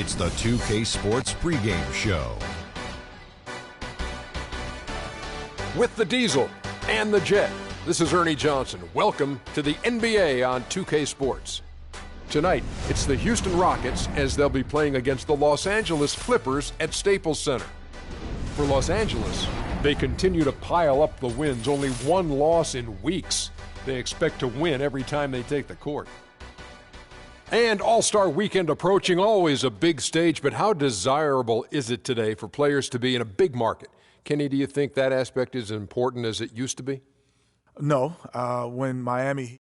It's the 2K Sports pregame show. With the Diesel and the Jet, this is Ernie Johnson. Welcome to the NBA on 2K Sports. Tonight, it's the Houston Rockets as they'll be playing against the Los Angeles Clippers at Staples Center. For Los Angeles, they continue to pile up the wins, only one loss in weeks. They expect to win every time they take the court. And All-Star Weekend approaching, always a big stage, but how desirable is it today for players to be in a big market? Kenny, do you think that aspect is as important as it used to be? No. When Miami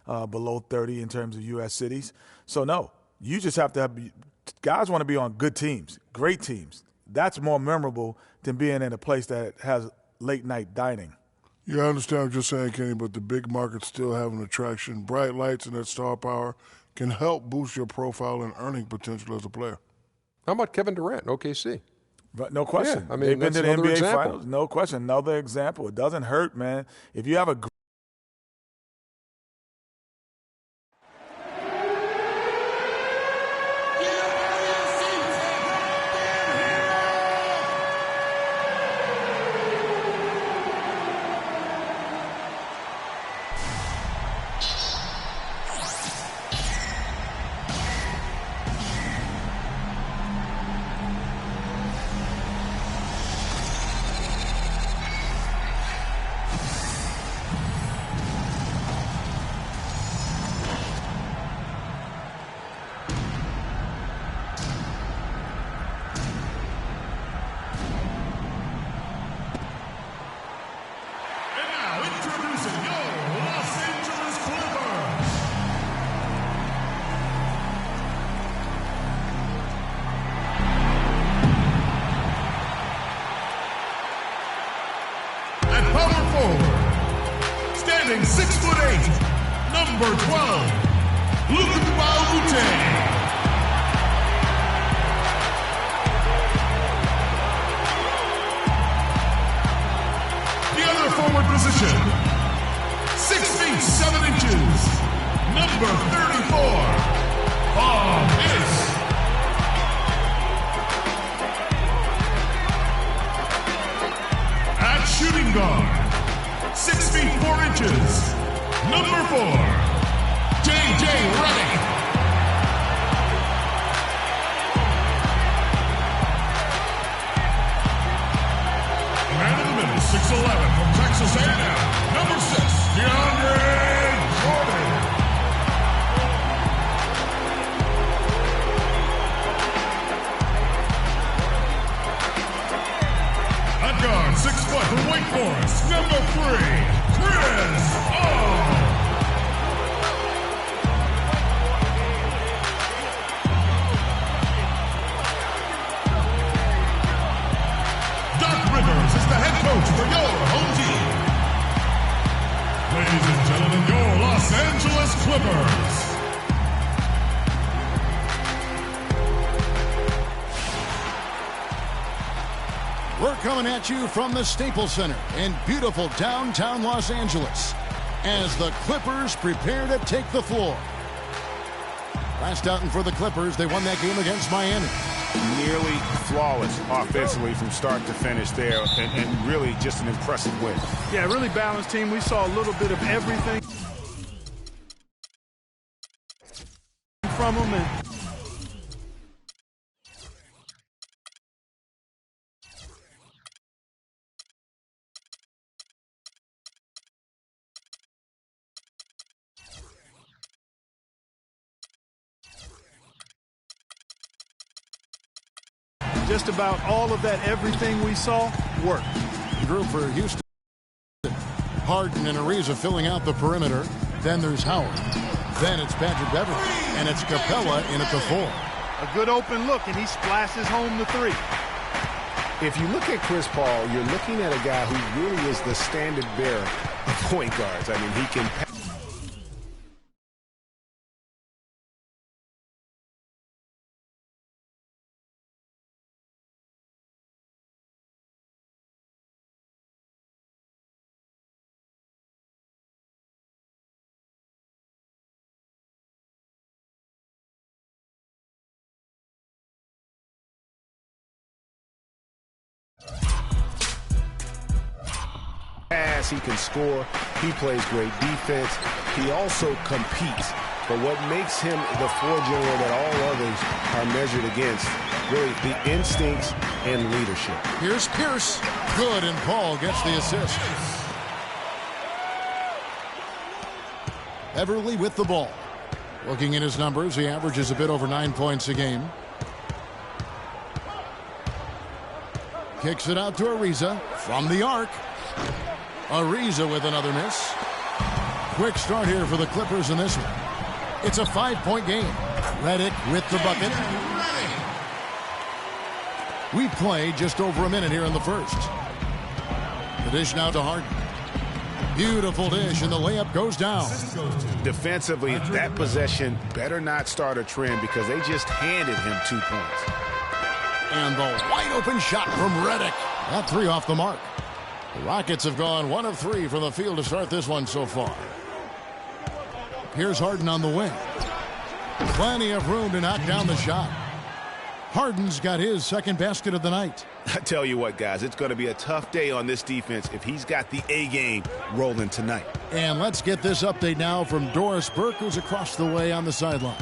below 30 in terms of U.S. cities. So, no, you just have to have – guys want to be on good teams, great teams. That's more memorable than being in a place that has late-night dining. Yeah, I understand what you're saying, Kenny, but the big markets still have an attraction. Bright lights and that star power can help boost your profile and earning potential as a player. How about Kevin Durant, OKC? But no question. Yeah, I mean, they've been to the another NBA example. Finals. No question. Another example. It doesn't hurt, man. If you have a standing 6'8", number 12, Luka Baumute. The other forward position, 6 feet 7 inches, number 34, Bob Hiss. At shooting guard, 6 feet 4 inches, number 4, J.J. Redick. Man in the middle, 6'11", from Texas A&M, number 6, DeAndre Jordan. At guard, 6 foot from Wake Forest, number 3, Chris Paul. Doc Rivers is the head coach for your home team. Ladies and gentlemen, your Los Angeles Clippers. We're coming at you from the Staples Center in beautiful downtown Los Angeles as the Clippers prepare to take the floor. Last outing for the Clippers, they won that game against Miami. Nearly flawless offensively from start to finish there, and really just an impressive win. Yeah, really balanced team. We saw a little bit of everything from them. And just about all of that, everything we saw, worked. Group for Houston. Harden and Ariza filling out the perimeter. Then there's Howard. Then it's Patrick Beverly. And it's Capella in at the 4. A good open look, and he splashes home the 3. If you look at Chris Paul, you're looking at a guy who really is the standard bearer of point guards. I mean, he can pass, he can score, he plays great defense, he also competes. But what makes him the floor general that all others are measured against, really the instincts and leadership. Here's Pierce. Good, and Paul gets the assist. Beverly with the ball. Looking at his numbers, he averages a bit over 9 points a game. Kicks it out to Ariza from the arc. Ariza with another miss. Quick start here for the Clippers in this one. It's a 5-point game. Redick with the bucket. We play just over a minute here in the first. The dish now to Harden. Beautiful dish, and the layup goes down. Defensively, that possession better not start a trend because they just handed him 2 points. And the wide open shot from Redick. That three off the mark. The Rockets have gone 1 of 3 from the field to start this one so far. Here's Harden on the wing. Plenty of room to knock down the shot. Harden's got his second basket of the night. I tell you what, guys, it's going to be a tough day on this defense if he's got the A game rolling tonight. And let's get this update now from Doris Burke, who's across the way on the sideline.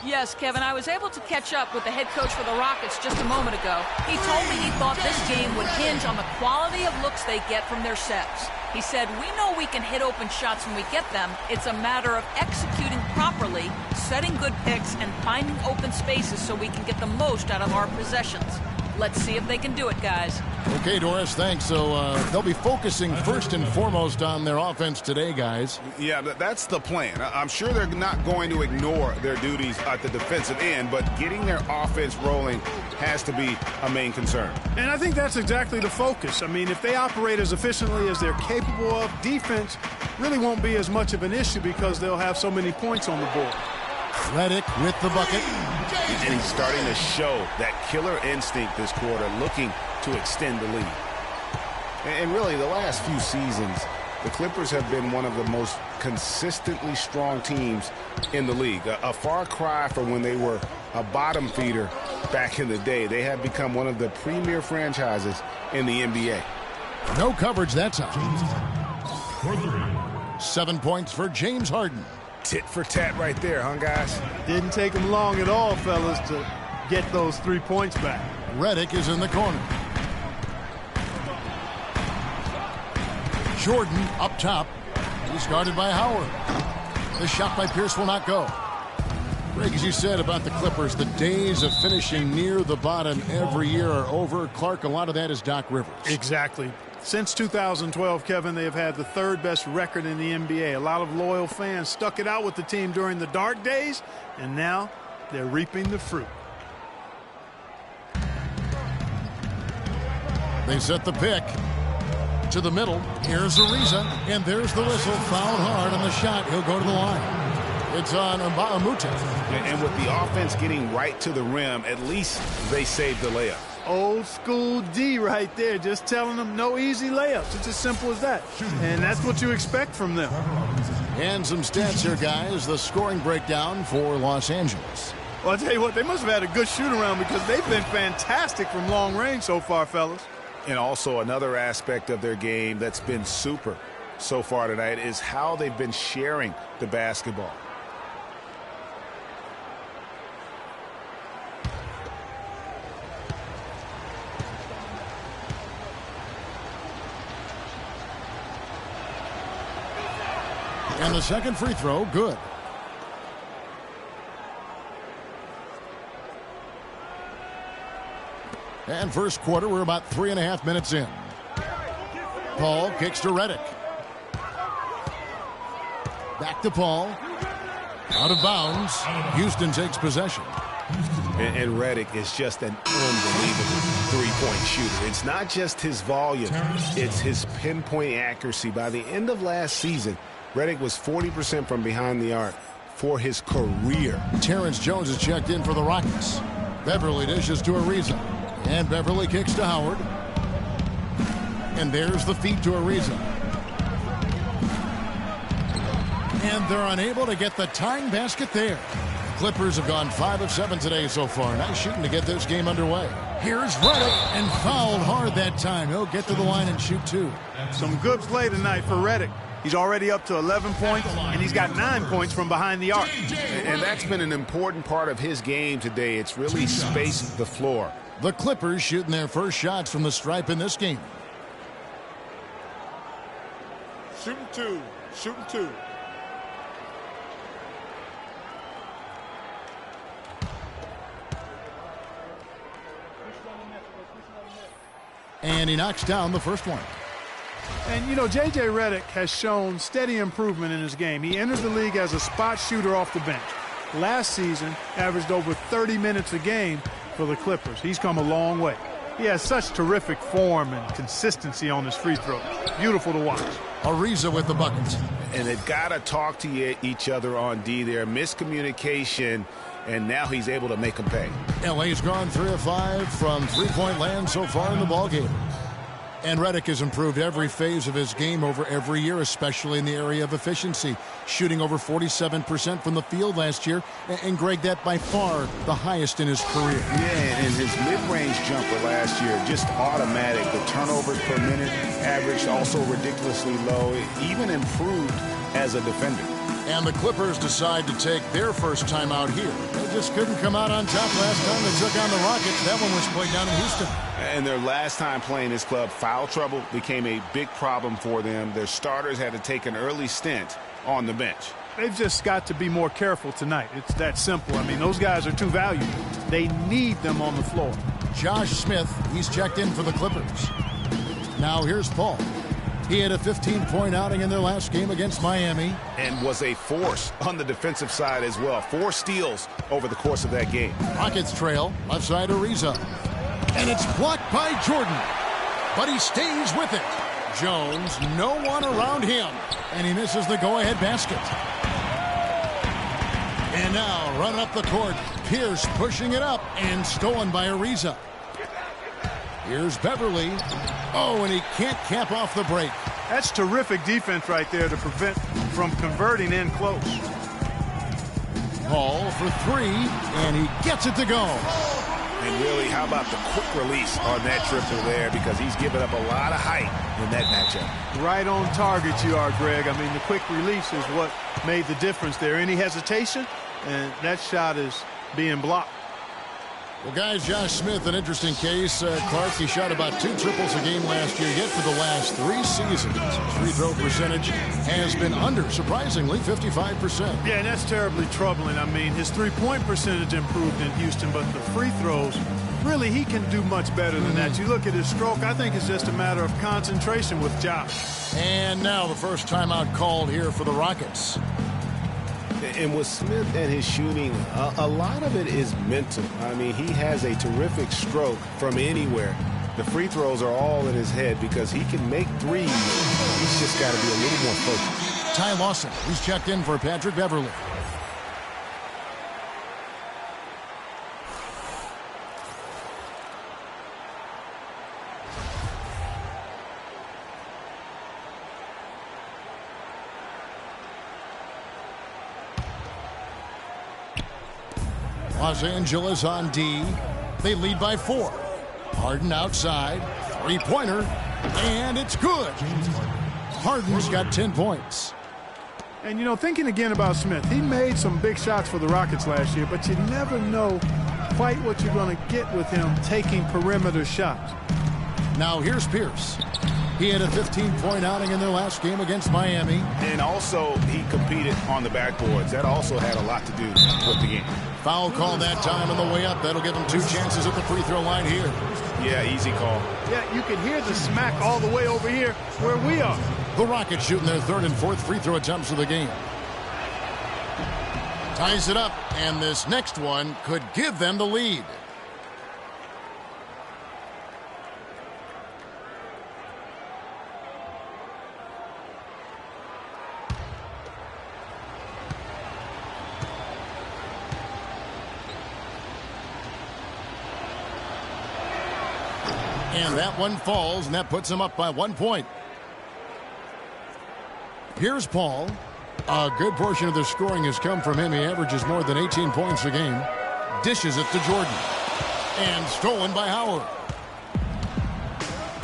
Yes, Kevin, I was able to catch up with the head coach for the Rockets just a moment ago. He told me he thought this game would hinge on the quality of looks they get from their sets. He said, we know we can hit open shots when we get them. It's a matter of executing properly, setting good picks, and finding open spaces so we can get the most out of our possessions. Let's see if they can do it, guys. Okay, Doris, thanks. So they'll be focusing first and foremost on their offense today, guys. Yeah, that's the plan. I'm sure they're not going to ignore their duties at the defensive end, but getting their offense rolling has to be a main concern. And I think that's exactly the focus. I mean, if they operate as efficiently as they're capable of, defense really won't be as much of an issue because they'll have so many points on the board. Redick with the bucket. And he's starting to show that killer instinct this quarter, looking to extend the lead. And really, the last few seasons, the Clippers have been one of the most consistently strong teams in the league. A far cry from when they were a bottom feeder back in the day. They have become one of the premier franchises in the NBA. No coverage that time. 7 points for James Harden. Tit for tat right there, huh, guys? Didn't take them long at all, fellas, to get those 3 points back. Redick is in the corner. Jordan up top. He's guarded by Howard. The shot by Pierce will not go. Greg, as you said about the Clippers, the days of finishing near the bottom every year are over. Clark, a lot of that is Doc Rivers. Exactly. Since 2012, Kevin, they have had the third best record in the NBA. A lot of loyal fans stuck it out with the team during the dark days, and now they're reaping the fruit. They set the pick to the middle. Here's Ariza, and there's the whistle. Fouled hard on the shot. He'll go to the line. It's on Mbamute. And with the offense getting right to the rim, at least they saved the layup. Old school D right there, just telling them no easy layups. It's as simple as that. And that's what you expect from them. And some stats here, guys. The scoring breakdown for Los Angeles. Well, I'll tell you what, they must have had a good shoot-around because they've been fantastic from long range so far, fellas. And also another aspect of their game that's been super so far tonight is how they've been sharing the basketball. And the second free throw, good. And first quarter, we're about 3.5 minutes in. Paul kicks to Redick. Back to Paul. Out of bounds. Houston takes possession. And Redick is just an unbelievable three-point shooter. It's not just his volume, it's his pinpoint accuracy. By the end of last season, Redick was 40% from behind the arc for his career. Terrence Jones is checked in for the Rockets. Beverly dishes to Ariza. And Beverly kicks to Howard. And there's the feed to Ariza. And they're unable to get the tying basket there. Clippers have gone 5 of 7 today so far. Nice shooting to get this game underway. Here's Redick, and fouled hard that time. He'll get to the line and shoot 2. Some good play tonight for Redick. He's already up to 11 points, and he's got 9 points from behind the arc. And that's been an important part of his game today. It's really spaced the floor. The Clippers shooting their first shots from the stripe in this game. Shooting 2. Shooting 2. And he knocks down the first one. And, you know, J.J. Redick has shown steady improvement in his game. He entered the league as a spot shooter off the bench. Last season, averaged over 30 minutes a game for the Clippers. He's come a long way. He has such terrific form and consistency on his free throws. Beautiful to watch. Ariza with the buckets. And they've got to talk to each other on D there. Miscommunication, and now he's able to make them pay. LA's gone 3 of 5 from three-point land so far in the ballgame. And Redick has improved every phase of his game over every year, especially in the area of efficiency, shooting over 47% from the field last year. And Greg, that by far the highest in his career. Yeah, and his mid-range jumper last year, just automatic. The turnovers per minute averaged also ridiculously low. It even improved as a defender. And the Clippers decide to take their first time out here. They just couldn't come out on top last time they took on the Rockets. That one was played down in Houston. And their last time playing this club, foul trouble became a big problem for them. Their starters had to take an early stint on the bench. They've just got to be more careful tonight. It's that simple. I mean, those guys are too valuable. They need them on the floor. Josh Smith, he's checked in for the Clippers. Now here's Paul. He had a 15-point outing in their last game against Miami. And was a force on the defensive side as well. 4 steals over the course of that game. Rockets trail, left side Ariza. And it's blocked by Jordan. But he stays with it. Jones, no one around him. And he misses the go-ahead basket. And now, running up the court, Pierce pushing it up and stolen by Ariza. Here's Beverly. Oh, and he can't cap off the break. That's terrific defense right there to prevent from converting in close. Paul for 3, and he gets it to go. And really, how about the quick release on that triple there, because he's given up a lot of height in that matchup. Right on target you are, Greg. I mean, the quick release is what made the difference there. Any hesitation, and that shot is being blocked. Well, guys, Josh Smith, an interesting case. Clark, he shot about 2 triples a game last year, yet for the last 3 seasons, his free throw percentage has been under, surprisingly, 55%. Yeah, and that's terribly troubling. I mean, his three-point percentage improved in Houston, but the free throws, really, he can do much better than that. You look at his stroke, I think it's just a matter of concentration with Josh. And now the first timeout called here for the Rockets. And with Smith and his shooting, a lot of it is mental. I mean, he has a terrific stroke from anywhere. The free throws are all in his head because he can make threes. He's just got to be a little more focused. Ty Lawson, who's checked in for Patrick Beverly. Los Angeles on D. They lead by 4. Harden outside. 3-pointer. And it's good. Harden's got 10 points. And, you know, thinking again about Smith, he made some big shots for the Rockets last year, but you never know quite what you're going to get with him taking perimeter shots. Now here's Pierce. He had a 15-point outing in their last game against Miami. And also, he competed on the backboards. That also had a lot to do with the game. Foul call that time on the way up. That'll give him 2 chances at the free throw line here. Yeah, easy call. Yeah, you can hear the smack all the way over here where we are. The Rockets shooting their 3rd and 4th free throw attempts of the game. Ties it up, and this next one could give them the lead. And that one falls, and that puts him up by 1 point. Here's Paul. A good portion of the scoring has come from him. He averages more than 18 points a game. Dishes it to Jordan. And stolen by Howard.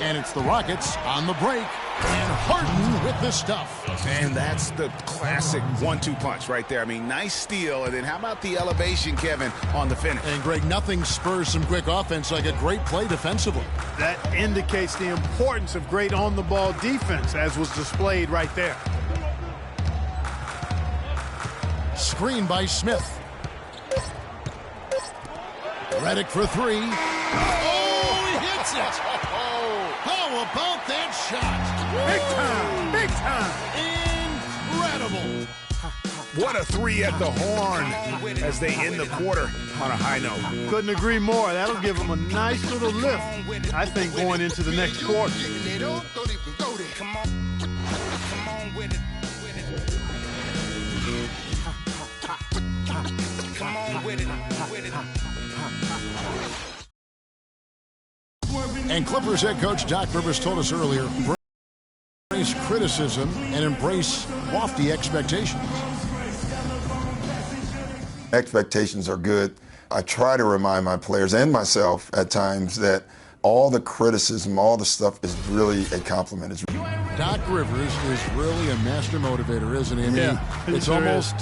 And it's the Rockets on the break. And Harden with the stuff. And that's the classic 1-2 punch right there. I mean, nice steal. And then how about the elevation, Kevin, on the finish? And, Greg, nothing spurs some quick offense like a great play defensively. That indicates the importance of great on-the-ball defense, as was displayed right there. Screen by Smith. Redick for three. Oh, he hits it. How about that shot? Big time, big time. Incredible. What a three at the horn as they end the quarter on a high note. Couldn't agree more. That'll give them a nice little lift, I think, going into the next quarter. And Clippers head coach Doc Rivers told us earlier, embrace criticism and embrace lofty expectations. Expectations are good. I try to remind my players and myself at times that all the criticism, all the stuff is really a compliment. Doc Rivers is really a master motivator, isn't he? I mean, yeah, it's almost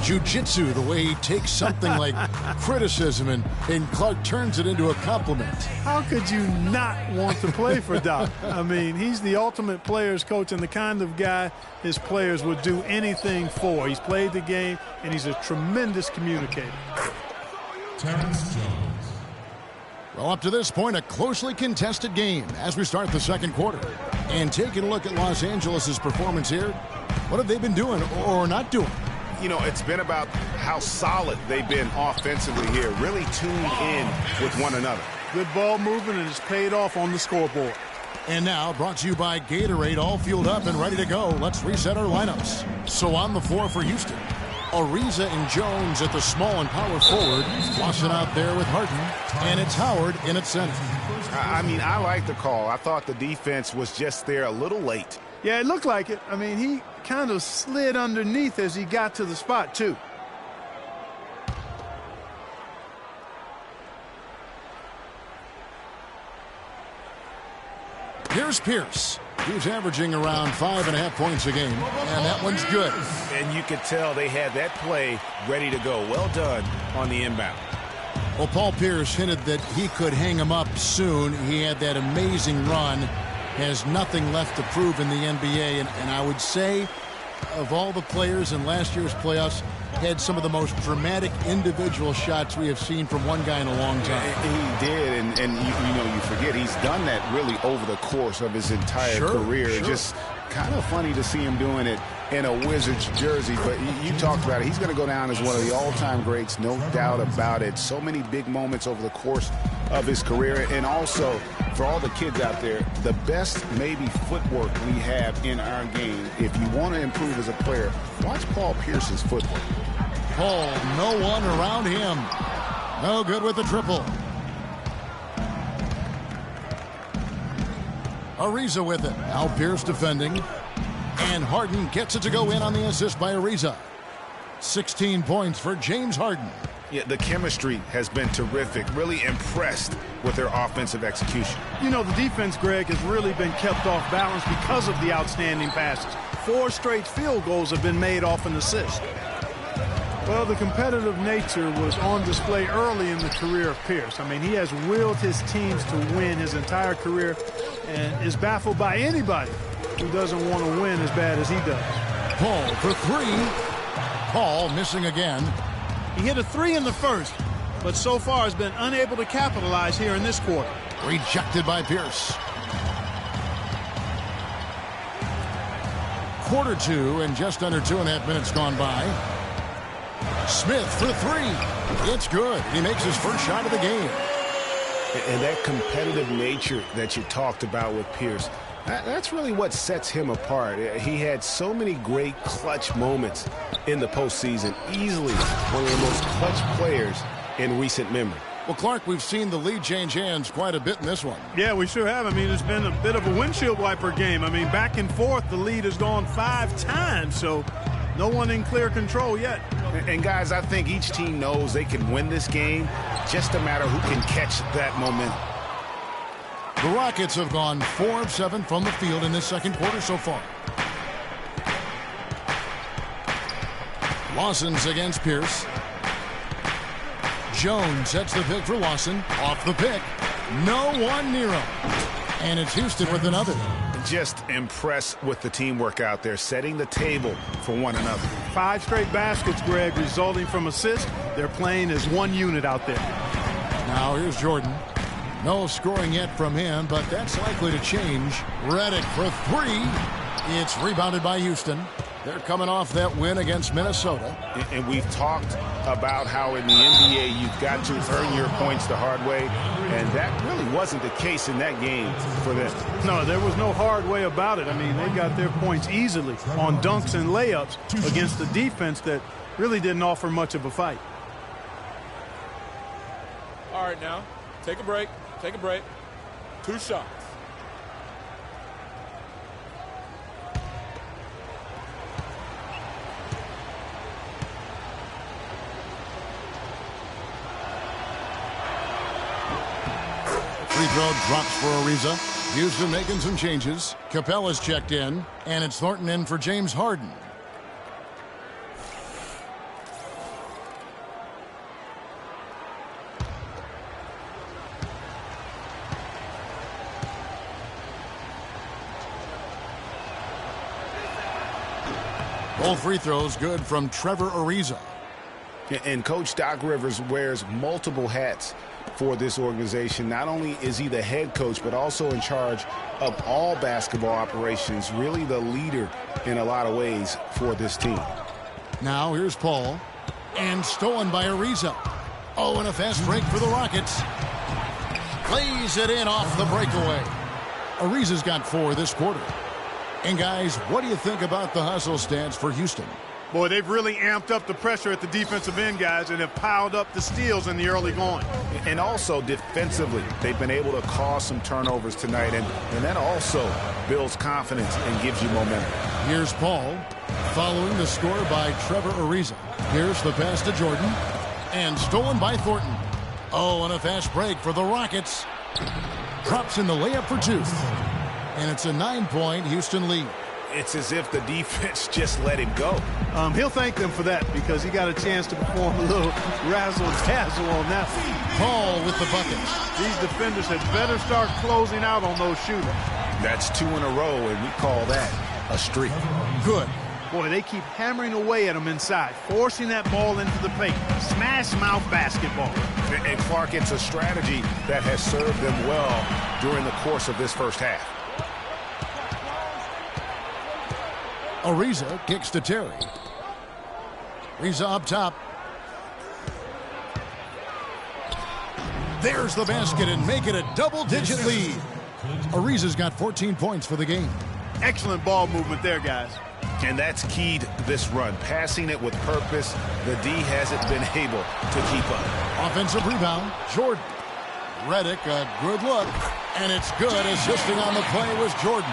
jiu-jitsu, the way he takes something like criticism and Clark turns it into a compliment. How could you not want to play for Doc? I mean, he's the ultimate players coach and the kind of guy his players would do anything for. He's played the game, and he's a tremendous communicator. Terrence Jones. Well, up to this point, a closely contested game as we start the second quarter. And taking a look at Los Angeles' performance here, what have they been doing or not doing? You know, it's been about how solid they've been offensively here, really tuned in with one another. Good ball movement, and it's paid off on the scoreboard. And now, brought to you by Gatorade, all fueled up and ready to go. Let's reset our lineups. So on the floor for Houston, Ariza and Jones at the small and power forward, flossing out there with Harden, and it's Howard in at center. I mean, I like the call. I thought the defense was just there a little late. Yeah, it looked like it. I mean, he kind of slid underneath as he got to the spot, too. Here's Pierce. He's averaging around 5.5 points a game, and that one's good. And you could tell they had that play ready to go. Well done on the inbound. Well, Paul Pierce hinted that he could hang him up soon. He had that amazing run, has nothing left to prove in the NBA, and I would say of all the players in last year's playoffs, had some of the most dramatic individual shots we have seen from one guy in a long time. He did, and you forget he's done that really over the course of his entire career. Sure. Just kind of funny to see him doing it in a Wizards jersey, but you talked about it. He's going to go down as one of the all-time greats, no doubt about it. So many big moments over the course of his career, and also for all the kids out there, the best maybe footwork we have in our game. If you want to improve as a player, watch Paul Pierce's footwork. Paul, no one around him. No good with the triple. Ariza with it. Now Pierce defending. And Harden gets it to go in on the assist by Ariza. 16 points for James Harden. Yeah, the chemistry has been terrific. Really impressed with their offensive execution. You know, the defense, Greg, has really been kept off balance because of the outstanding passes. 4 straight field goals have been made off an assist. Well, the competitive nature was on display early in the career of Pierce. I mean, he has willed his teams to win his entire career and is baffled by anybody who doesn't want to win as bad as he does. Paul for 3. Paul missing again. He hit a 3 in the first, but so far has been unable to capitalize here in this quarter. Rejected by Pierce. Quarter 2 and just under 2.5 minutes gone by. Smith for 3. It's good. He makes his first shot of the game. And that competitive nature that you talked about with Pierce, that's really what sets him apart. He had so many great clutch moments in the postseason. Easily one of the most clutch players in recent memory. Well, Clark, we've seen the lead change hands quite a bit in this one. Yeah, we sure have. I mean, it's been a bit of a windshield wiper game. I mean, back and forth, the lead has gone 5 times. So no one in clear control yet. And guys, I think each team knows they can win this game, just a matter who can catch that momentum. The Rockets have gone 4 of 7 from the field in this second quarter so far. Lawson's against Pierce. Jones sets the pick for Lawson. Off the pick. No one near him. And it's Houston with another. Just impressed with the teamwork out there, setting the table for one another. 5 straight baskets, Greg, resulting from assists. They're playing as one unit out there. Now here's Jordan. No scoring yet from him, but that's likely to change. Redick for 3. It's rebounded by Houston. They're coming off that win against Minnesota. And we've talked about how in the NBA you've got to earn your points the hard way, and that really wasn't the case in that game for them. No, there was no hard way about it. I mean, they got their points easily on dunks and layups against the defense that really didn't offer much of a fight. All right, now, take a break. Take a break. 2 shots. Free throw drops for Ariza. Houston making some changes. Capella's checked in, and it's Thornton in for James Harden. Both free throws good from Trevor Ariza. And Coach Doc Rivers wears multiple hats for this organization. Not only is he the head coach, but also in charge of all basketball operations, really the leader in a lot of ways for this team. Now here's Paul, and stolen by Ariza. Oh, and a fast break for the Rockets. Plays it in off the breakaway. Ariza's got 4 this quarter. And guys, what do you think about the hustle stats for Houston? Boy, they've really amped up the pressure at the defensive end, guys, and have piled up the steals in the early going. And also defensively, they've been able to cause some turnovers tonight, and that also builds confidence and gives you momentum. Here's Paul, following the score by Trevor Ariza. Here's the pass to Jordan, and stolen by Thornton. Oh, and a fast break for the Rockets. Drops in the layup for 2. And it's a 9-point Houston lead. It's as if the defense just let him go. He'll thank them for that because he got a chance to perform a little razzle-dazzle on that one. Paul with the bucket. These defenders had better start closing out on those shooters. That's 2 in a row, and we call that a streak. Good. Boy, they keep hammering away at him inside, forcing that ball into the paint. Smash mouth basketball. And Clark, it's a strategy that has served them well during the course of this first half. Ariza kicks to Terry. Ariza up top. There's the basket and make it a double-digit lead. Ariza's got 14 points for the game. Excellent ball movement there, guys. And that's keyed this run. Passing it with purpose. The D hasn't been able to keep up. Offensive rebound, Jordan. Redick, a good look. And it's good. Assisting on the play was Jordan.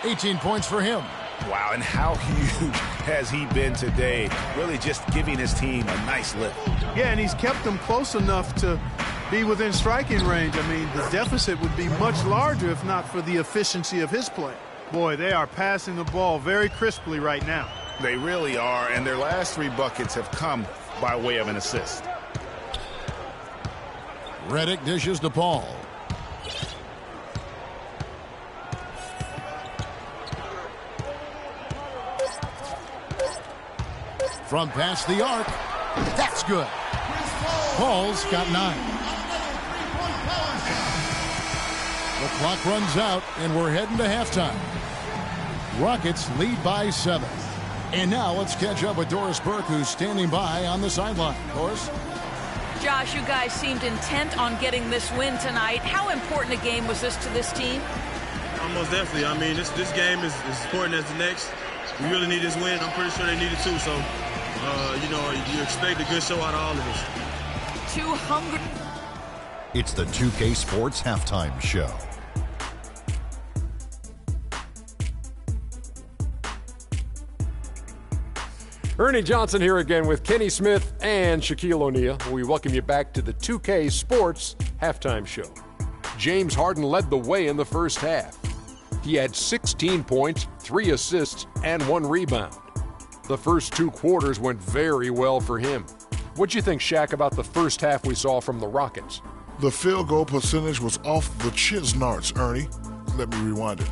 18 points for him. Wow, and how huge has he been today? Really just giving his team a nice lift. Yeah, and he's kept them close enough to be within striking range. I mean, the deficit would be much larger if not for the efficiency of his play. Boy, they are passing the ball very crisply right now. They really are, and their last 3 buckets have come by way of an assist. Redick dishes to Paul. From past the arc. That's good. Paul's got 9. The clock runs out, and we're heading to halftime. Rockets lead by 7. And now let's catch up with Doris Burke, who's standing by on the sideline. Doris? Josh, you guys seemed intent on getting this win tonight. How important a game was this to this team? Most definitely. I mean, this game is as important as the next. We really need this win. I'm pretty sure they need it too. So, you expect a good show out of all of us. Too hungry. It's the 2K Sports Halftime Show. Ernie Johnson here again with Kenny Smith and Shaquille O'Neal. We welcome you back to the 2K Sports Halftime Show. James Harden led the way in the first half. He had 16 points, 3 assists, and 1 rebound. The first 2 quarters went very well for him. What'd you think, Shaq, about the first half we saw from the Rockets? The field goal percentage was off the Chisnarts, Ernie. Let me rewind it.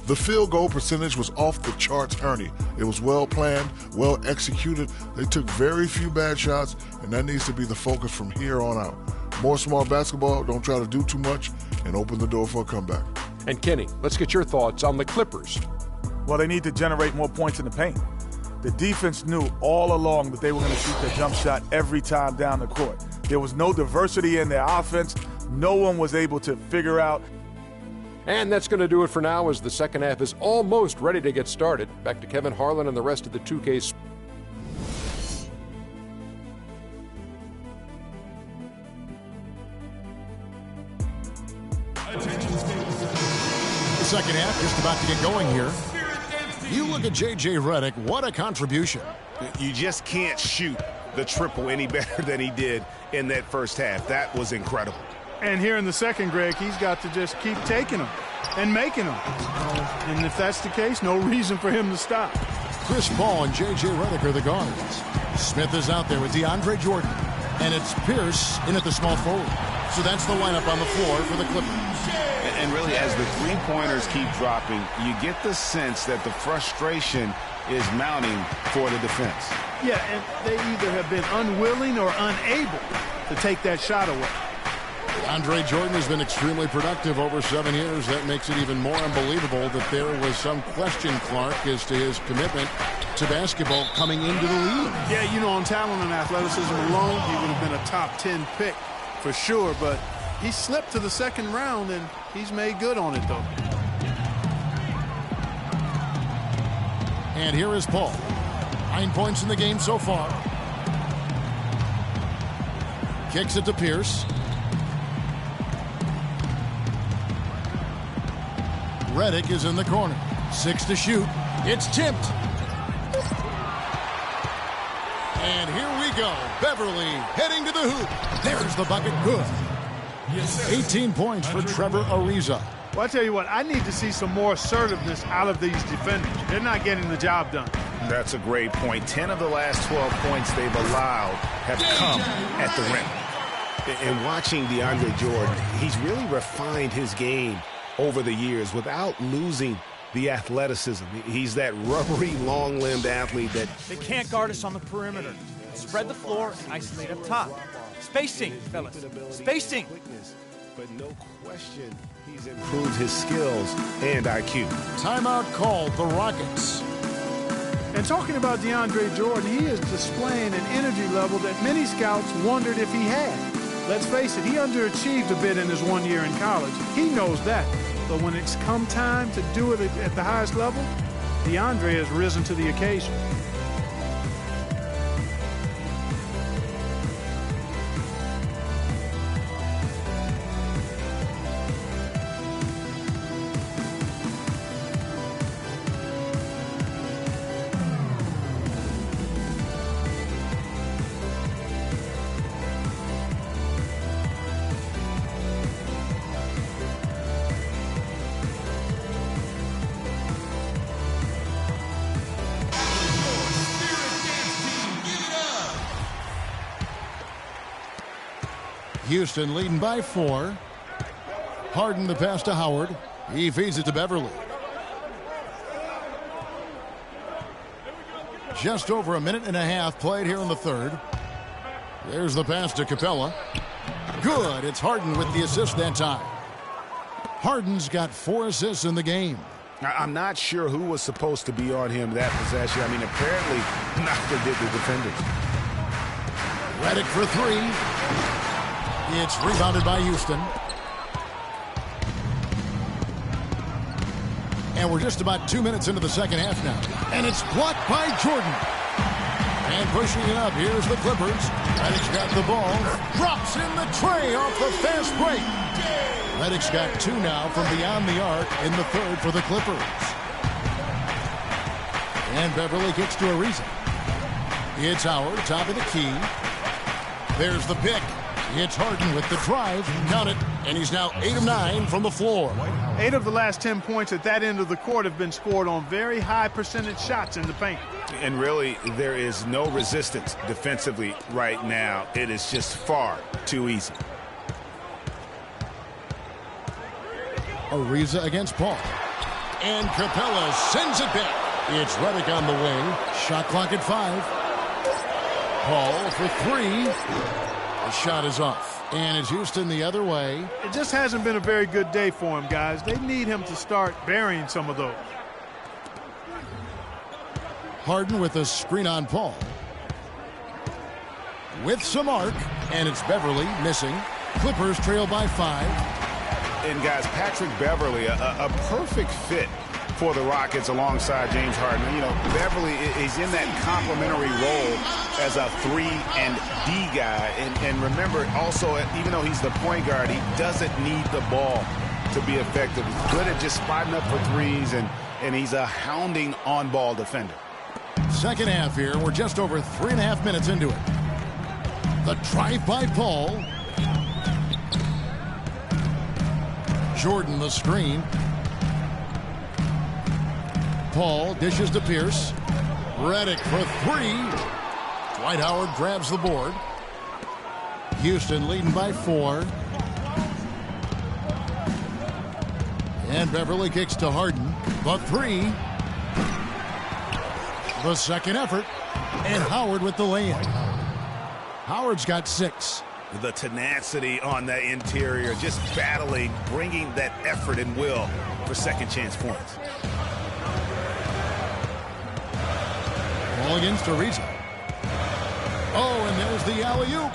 The field goal percentage was off the charts, Ernie. It was well planned, well executed. They took very few bad shots, and that needs to be the focus from here on out. More smart basketball, don't try to do too much, and open the door for a comeback. And Kenny, let's get your thoughts on the Clippers. Well, they need to generate more points in the paint. The defense knew all along that they were going to shoot their jump shot every time down the court. There was no diversity in their offense. No one was able to figure out. And that's going to do it for now as the second half is almost ready to get started. Back to Kevin Harlan and the rest of the 2K. The second half just about to get going here. You look at J.J. Redick, what a contribution. You just can't shoot the triple any better than he did in that first half. That was incredible. And here in the second, Greg, he's got to just keep taking them and making them. And if that's the case, no reason for him to stop. Chris Paul and J.J. Redick are the guards. Smith is out there with DeAndre Jordan. And it's Pierce in at the small forward. So that's the lineup on the floor for the Clippers. And really, as the three-pointers keep dropping, you get the sense that the frustration is mounting for the defense. Yeah, and they either have been unwilling or unable to take that shot away. DeAndre Jordan has been extremely productive over 7 years. That makes it even more unbelievable that there was some question, Clark, as to his commitment to basketball coming into the league. Yeah, you know, on talent and athleticism alone, he would have been a top 10 pick for sure, but he slipped to the second round, and he's made good on it, though. And here is Paul. 9 points in the game so far. Kicks it to Pierce. Redick is in the corner. 6 to shoot. It's tipped. And here we go. Beverly heading to the hoop. There's the bucket. Good. 18 points for Trevor Ariza. Well, I tell you what, I need to see some more assertiveness out of these defenders. They're not getting the job done. That's a great point. 10 of the last 12 points they've allowed have come at the rim. And watching DeAndre Jordan, he's really refined his game over the years without losing the athleticism. He's that rubbery, long-limbed athlete that... They can't guard us on the perimeter. Spread the floor and isolate up top. Spacing, fellas. Spacing. But no question, he's improved his skills and IQ. Timeout called, the Rockets. And talking about DeAndre Jordan, he is displaying an energy level that many scouts wondered if he had. Let's face it, he underachieved a bit in his 1 year in college. He knows that. But when it's come time to do it at the highest level, DeAndre has risen to the occasion. Houston leading by 4. Harden the pass to Howard. He feeds it to Beverly. Just over a minute and a half played here in the third. There's the pass to Capella. Good. It's Harden with the assist that time. Harden's got 4 assists in the game. I'm not sure who was supposed to be on him that possession. I mean, apparently neither did the defenders. Redick for 3. It's rebounded by Houston. And we're just about 2 minutes into the second half now. And it's blocked by Jordan. And pushing it up, here's the Clippers. Redick's got the ball. Drops in the tray off the fast break. Redick's got 2 now from beyond the arc in the third for the Clippers. And Beverly kicks to Ariza. It's Howard, top of the key. There's the pick. It's Harden with the drive. Count it. And he's now 8 of 9 from the floor. 8 of the last 10 points at that end of the court have been scored on very high percentage shots in the paint. And really, there is no resistance defensively right now. It is just far too easy. Ariza against Paul. And Capella sends it back. It's Redick on the wing. Shot clock at 5. Paul for 3. The shot is off. And it's Houston the other way. It just hasn't been a very good day for him, guys. They need him to start burying some of those. Harden with a screen on Paul. With some arc. And it's Beverly missing. Clippers trail by 5. And guys, Patrick Beverly, a perfect fit for the Rockets alongside James Harden. You know, Beverly is in that complementary role as a 3 and D guy. And remember, also, even though he's the point guard, he doesn't need the ball to be effective. He's good at just spotting up for threes, and he's a hounding on-ball defender. Second half here. We're just over 3.5 minutes into it. The drive by Paul. Jordan the screen. Paul dishes to Pierce. Redick for 3. Dwight Howard grabs the board. Houston leading by 4. And Beverly kicks to Harden. The 3. The second effort. And Howard with the lay-in. Howard's got 6. The tenacity on the interior, just battling, bringing that effort and will for second chance points. Ball against Ariza. Oh, and there's the alley-oop.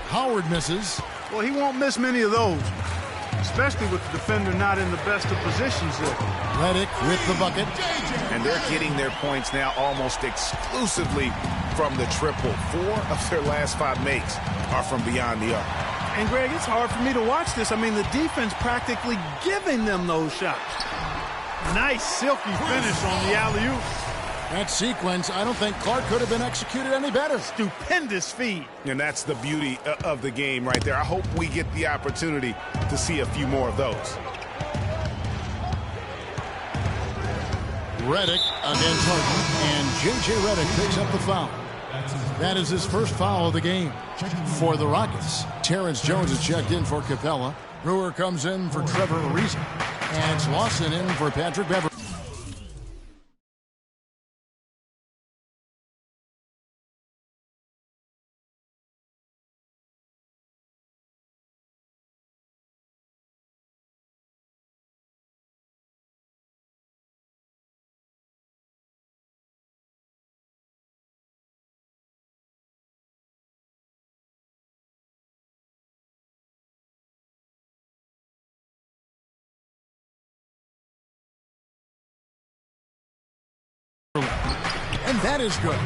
Howard misses. Well, he won't miss many of those, especially with the defender not in the best of positions there. Redick with the bucket. And they're getting their points now almost exclusively from the triple. 4 of their last 5 makes are from beyond the arc. And, Greg, it's hard for me to watch this. I mean, the defense practically giving them those shots. Nice silky finish on the alley-oop. That sequence, I don't think Clark could have been executed any better. Stupendous feed. And that's the beauty of the game right there. I hope we get the opportunity to see a few more of those. Redick against Harden, and J.J. Redick picks up the foul. That is his first foul of the game for the Rockets. Terrence Jones is checked in for Capella. Brewer comes in for Trevor Ariza. And it's Lawson in for Patrick Beverly. And that is good.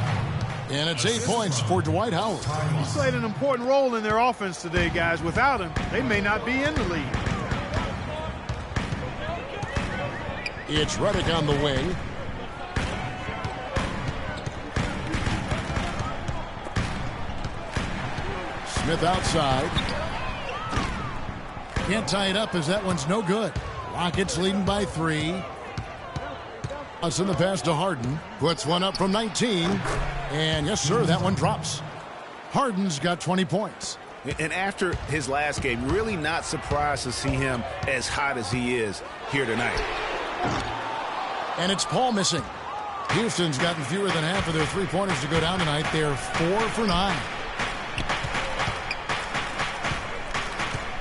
And it's 8 points for Dwight Howard. He played an important role in their offense today, guys. Without him, they may not be in the league. It's Redick on the wing. Smith outside. Can't tie it up as that one's no good. Rockets leading by 3. In the pass to Harden. Puts one up from 19. And yes, sir, that one drops. Harden's got 20 points. And after his last game, really not surprised to see him as hot as he is here tonight. And it's Paul missing. Houston's gotten fewer than half of their three-pointers to go down tonight. They're 4 for 9.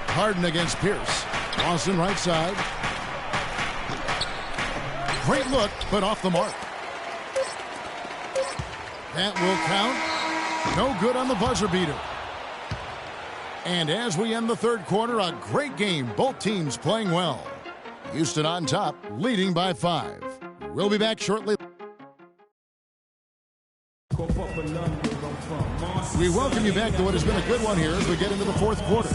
Harden against Pierce. Lawson right side. Great look, but off the mark. That will count. No good on the buzzer beater. And as we end the third quarter, a great game. Both teams playing well. Houston on top, leading by 5. We'll be back shortly. We welcome you back to what has been a good one here as we get into the fourth quarter.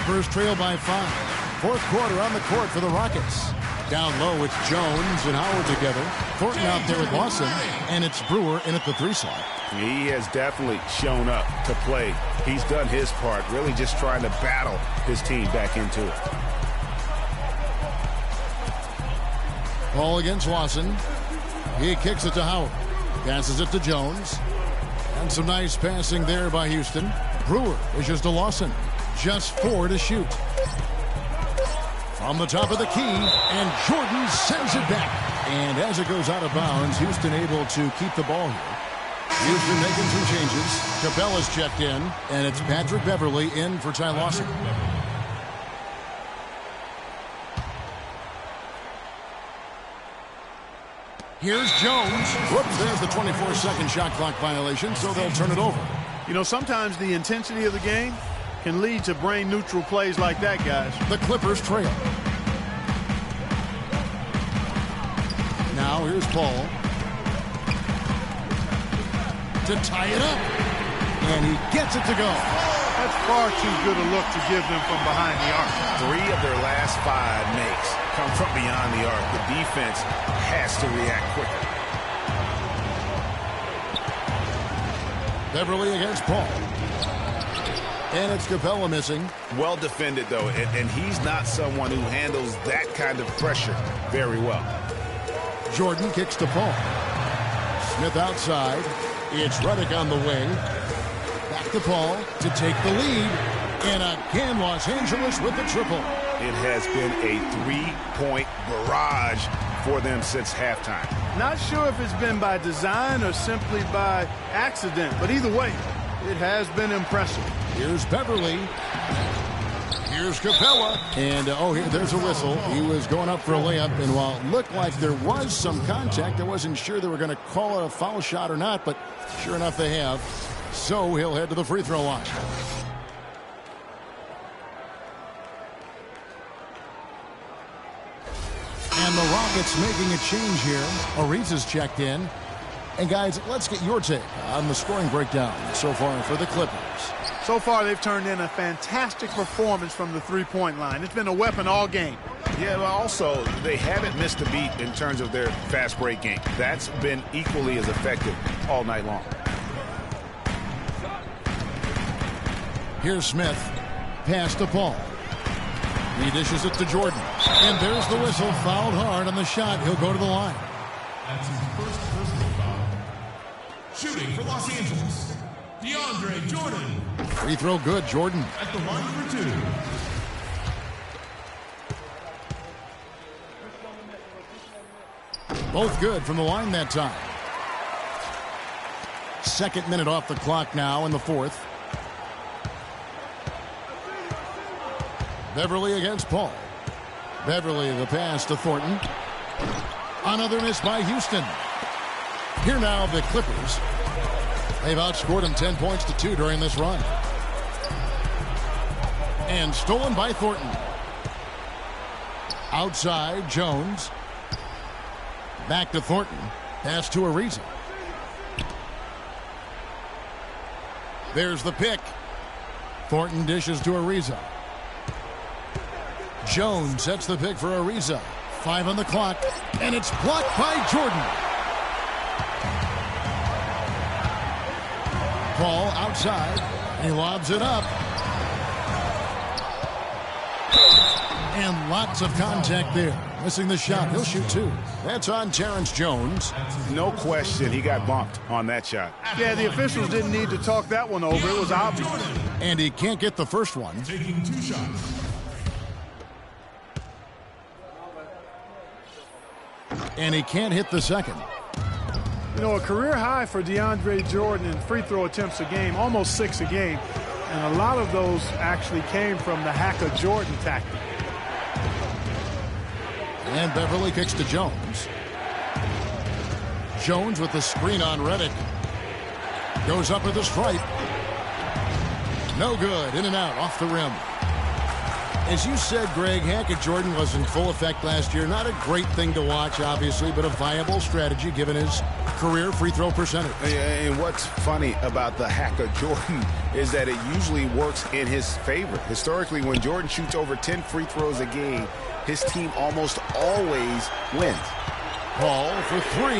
Clippers trail by 5. Fourth quarter on the court for the Rockets. Down low, it's Jones and Howard together. Thornton out there with Lawson, and it's Brewer in at the 3 slot. He has definitely shown up to play. He's done his part, really just trying to battle his team back into it. Ball against Lawson. He kicks it to Howard. Passes it to Jones. And some nice passing there by Houston. Brewer issues to Lawson. Just 4 to shoot. On the top of the key, and Jordan sends it back. And as it goes out of bounds, Houston able to keep the ball here. Houston making some changes. Capella's checked in, and it's Patrick Beverly in for Ty Lawson. Here's Jones. Whoops, there's the 24-second shot clock violation, so they'll turn it over. You know, sometimes the intensity of the game can lead to brain-neutral plays like that, guys. The Clippers trail. Now here's Paul. To tie it up. And he gets it to go. That's far too good a look to give them from behind the arc. 3 of their last 5 makes come from beyond the arc. The defense has to react quicker. Beverly against Paul. And it's Capella missing. Well defended, though, and he's not someone who handles that kind of pressure very well. Jordan kicks to Paul. Smith outside. It's Redick on the wing. Back to Paul to take the lead. And again, Los Angeles with the triple. It has been a 3-point barrage for them since halftime. Not sure if it's been by design or simply by accident, but either way, it has been impressive. Here's Beverly. Here's Capella. And, there's a whistle. He was going up for a layup, and while it looked like there was some contact, I wasn't sure they were going to call it a foul shot or not, but sure enough they have. So he'll head to the free throw line. And the Rockets making a change here. Ariza's checked in. And, guys, let's get your take on the scoring breakdown so far for the Clippers. So far, they've turned in a fantastic performance from the three-point line. It's been a weapon all game. Yeah, but also, they haven't missed a beat in terms of their fast break game. That's been equally as effective all night long. Here's Smith. Pass to Paul. He dishes it to Jordan. And there's the whistle. Fouled hard on the shot. He'll go to the line. That's his first personal foul. Shooting for Los Angeles, DeAndre Jordan. Free throw good, Jordan. At the line for 2. Both good from the line that time. Second minute off the clock now in the fourth. Beverly against Paul. Beverly the pass to Thornton. Another miss by Houston. Here now the Clippers. They've outscored them 10 points to 2 during this run. And stolen by Thornton. Outside, Jones. Back to Thornton. Pass to Ariza. There's the pick. Thornton dishes to Ariza. Jones sets the pick for Ariza. 5 on the clock, and it's blocked by Jordan. Paul outside. He lobs it up. And lots of contact there. Missing the shot. He'll shoot 2. That's on Terrence Jones. No question he got bumped on that shot. Yeah, the officials didn't need to talk that one over. It was obvious. And he can't get the first one. Taking 2 shots. And he can't hit the second. You know, a career high for DeAndre Jordan in free throw attempts a game, almost 6 a game. And a lot of those actually came from the Hacker Jordan tactic. And Beverly kicks to Jones. Jones with the screen on Redick. Goes up with the stripe. No good. In and out off the rim. As you said, Greg, Hackett Jordan was in full effect last year. Not a great thing to watch, obviously, but a viable strategy given his career free throw percentage. And what's funny about the Hackett Jordan is that it usually works in his favor. Historically, when Jordan shoots over 10 free throws a game, his team almost always wins. Paul for three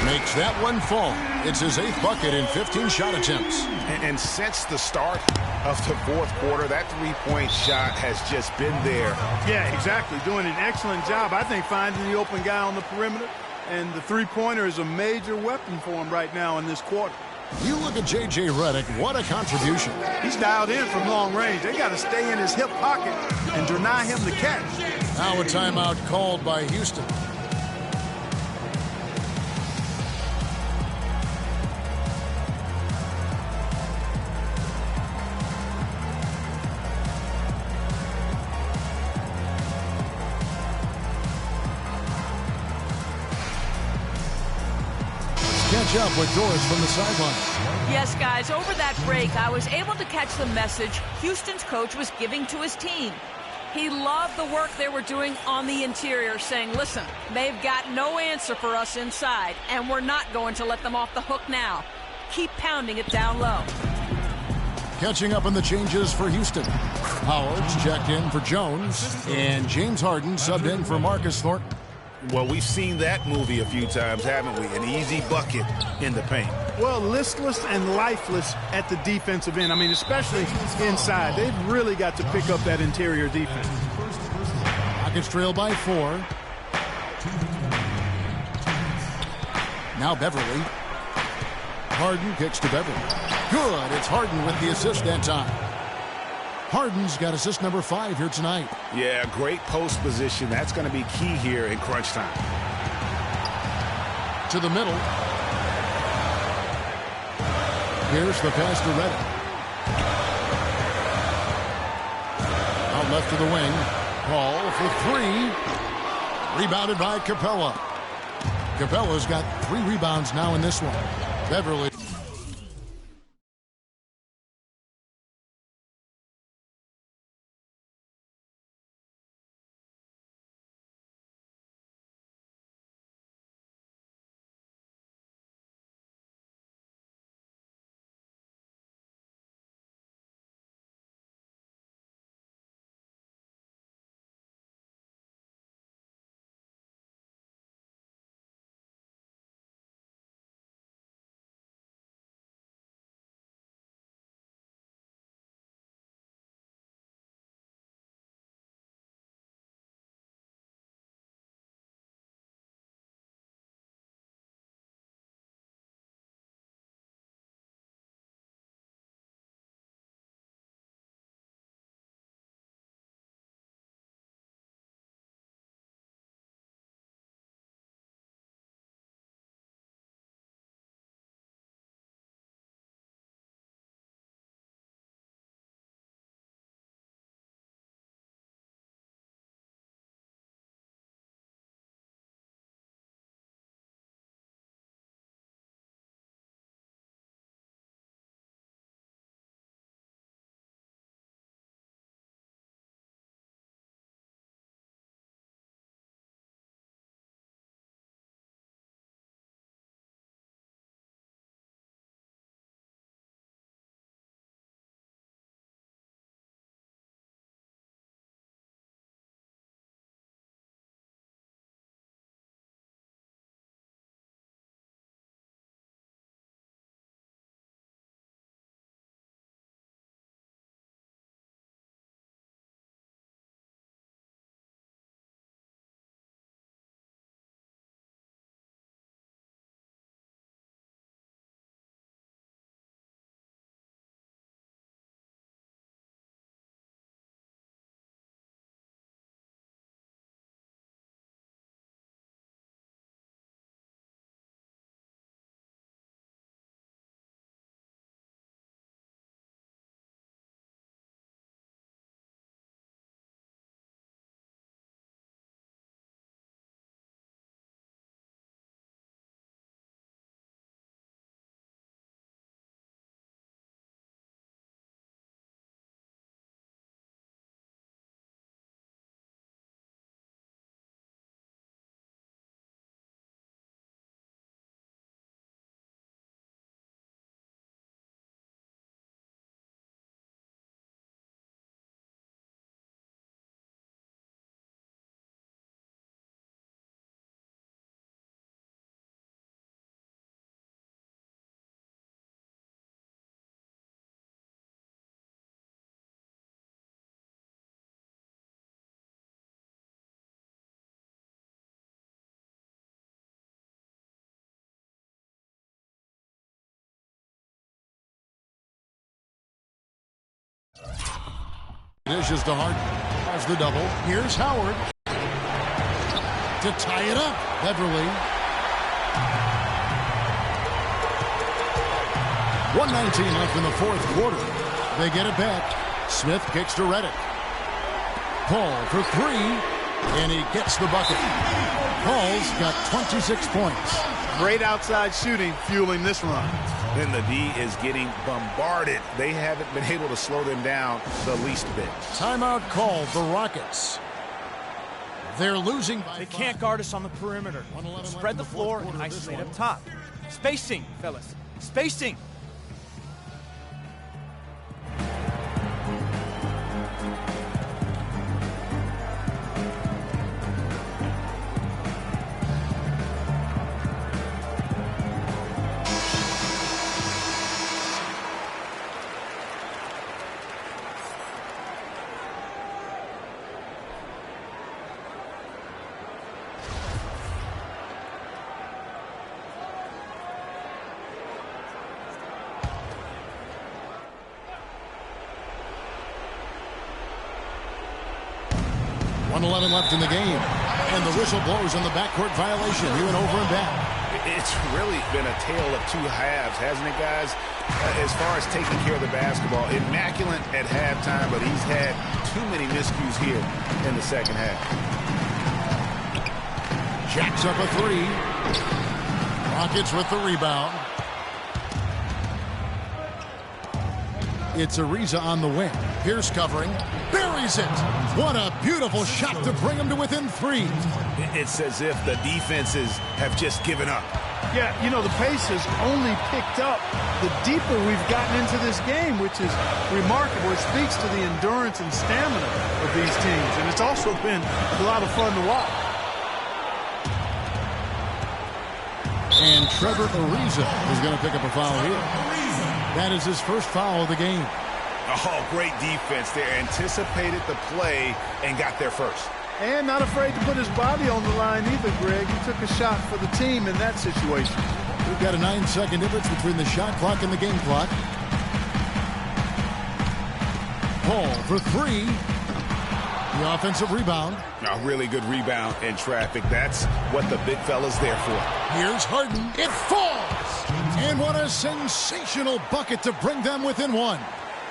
makes that one fall. It's his 8th bucket in 15 shot attempts. And since the start of the fourth quarter, that three-point shot has just been there. Yeah, exactly. Doing an excellent job, I think, finding the open guy on the perimeter. And the three-pointer is a major weapon for him right now in this quarter. You look at J.J. Redick, what a contribution. He's dialed in from long range. They got to stay in his hip pocket and deny him the catch. Now a timeout called by Houston. Catch up with Doris from the sideline. Yes, guys, over that break, I was able to catch the message Houston's coach was giving to his team. He loved the work they were doing on the interior, saying, listen, they've got no answer for us inside, and we're not going to let them off the hook now. Keep pounding it down low. Catching up on the changes for Houston. Howard's checked in for Jones, and James Harden subbed in for Marcus Thornton. Well, we've seen that movie a few times, haven't we? An easy bucket in the paint. Well, listless and lifeless at the defensive end. I mean, especially inside. They've really got to pick up that interior defense. Rockets trail by 4. Now Beverly. Harden kicks to Beverly. Good. It's Harden with the assist that time. Harden's got assist number 5 here tonight. Yeah, great post position. That's going to be key here in crunch time. To the middle. Here's the pass to Redick. Out left to the wing. Paul for 3. Rebounded by Capella. Capella's got 3 rebounds now in this one. Beverly. Dishes to Harden. Has the double. Here's Howard to tie it up. Beverly. 1:19 left in the fourth quarter. They get it back. Smith kicks to Redick. Paul for three, and he gets the bucket. Paul's got 26 points. Great outside shooting fueling this run. Then the D is getting bombarded. They haven't been able to slow them down the least bit. Timeout called the Rockets. They're losing by They can't guard us on the perimeter. Spread the floor and isolate up top. Spacing, fellas. Spacing. Left in the game, and the whistle blows on the backcourt violation. He went over and back. It's really been a tale of two halves, hasn't it, guys? As far as taking care of the basketball, immaculate at halftime, but he's had too many miscues here in the second half. Jacks up a three. Rockets with the rebound. It's Ariza on the wing. Pierce covering. Buries it. What a beautiful shot to bring him to within three. It's as if the defenses have just given up. Yeah, you know, the pace has only picked up the deeper we've gotten into this game, which is remarkable. It speaks to the endurance and stamina of these teams, and it's also been a lot of fun to watch. And Trevor Ariza is going to pick up a foul here. That is his first foul of the game. Oh, great defense there. Anticipated the play and got there first. And not afraid to put his body on the line either, Greg. He took a shot for the team in that situation. We've got a 9-second difference between the shot clock and the game clock. Paul for three. The offensive rebound. A really good rebound in traffic. That's what the big fella's there for. Here's Harden. It falls! And what a sensational bucket to bring them within one.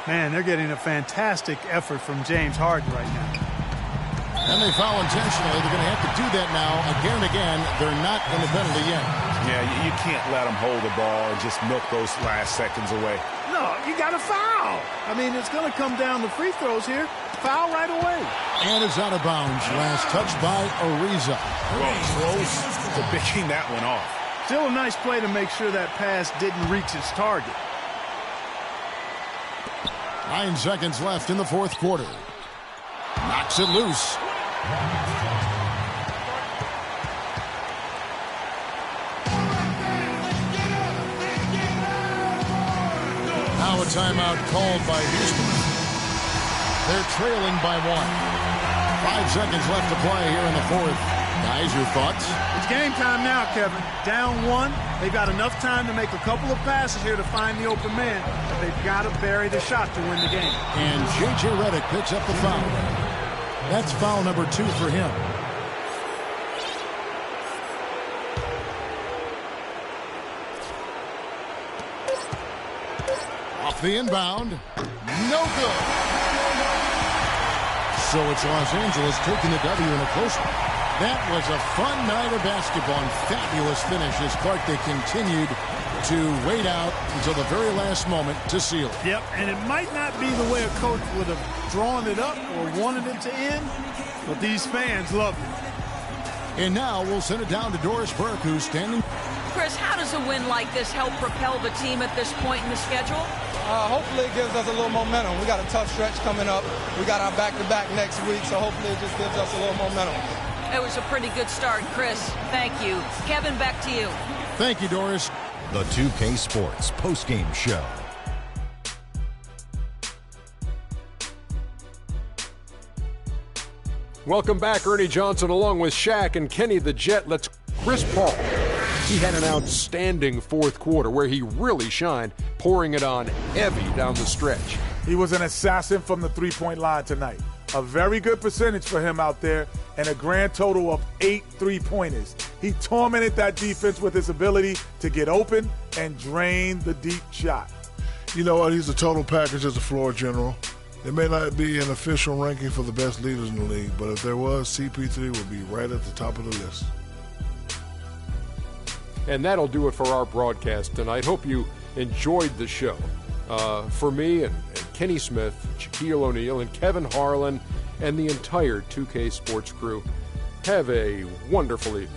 Man, they're getting a fantastic effort from James Harden right now. And they foul intentionally. They're going to have to do that now again and again. They're not in the penalty yet. Yeah, you can't let them hold the ball and just milk those last seconds away. No, you got to foul. I mean, it's going to come down to free throws here. Foul right away. And it's out of bounds. Last touch by Ariza. Well, close to picking that one off. Still a nice play to make sure that pass didn't reach its target. 9 seconds left in the fourth quarter. Knocks it loose. Now a timeout called by Houston. They're trailing by 1. 5 seconds left to play here in the fourth. Guys, your thoughts? It's game time now, Kevin. Down 1. They've got enough time to make a couple of passes here to find the open man, but they've got to bury the shot to win the game. And J.J. Redick picks up the foul. That's foul number 2 for him. Off the inbound. No good. So it's Los Angeles taking the W in a close one. That was a fun night of basketball and fabulous finish as Clark, they continued to wait out until the very last moment to seal it. Yep, and it might not be the way a coach would have drawn it up or wanted it to end, but these fans love it. And now we'll send it down to Doris Burke, who's standing. Chris, how does a win like this help propel the team at this point in the schedule? Hopefully it gives us a little momentum. We got a tough stretch coming up. We got our back-to-back next week, so hopefully it just gives us a little momentum. It was a pretty good start, Chris. Thank you. Kevin, back to you. Thank you, Doris. The 2K Sports postgame show. Welcome back, Ernie Johnson, along with Shaq and Kenny the Jet. Let's Chris Paul. He had an outstanding fourth quarter where he really shined, pouring it on heavy down the stretch. He was an assassin from the three-point line tonight. A very good percentage for him out there, and a grand total of 8 3-pointers. He tormented that defense with his ability to get open and drain the deep shot. You know what? He's a total package as a floor general. There may not be an official ranking for the best leaders in the league, but if there was, CP3 would be right at the top of the list. And that'll do it for our broadcast tonight. Hope you enjoyed the show. For me and Kenny Smith, Shaquille O'Neal, and Kevin Harlan, and the entire 2K Sports crew, have a wonderful evening.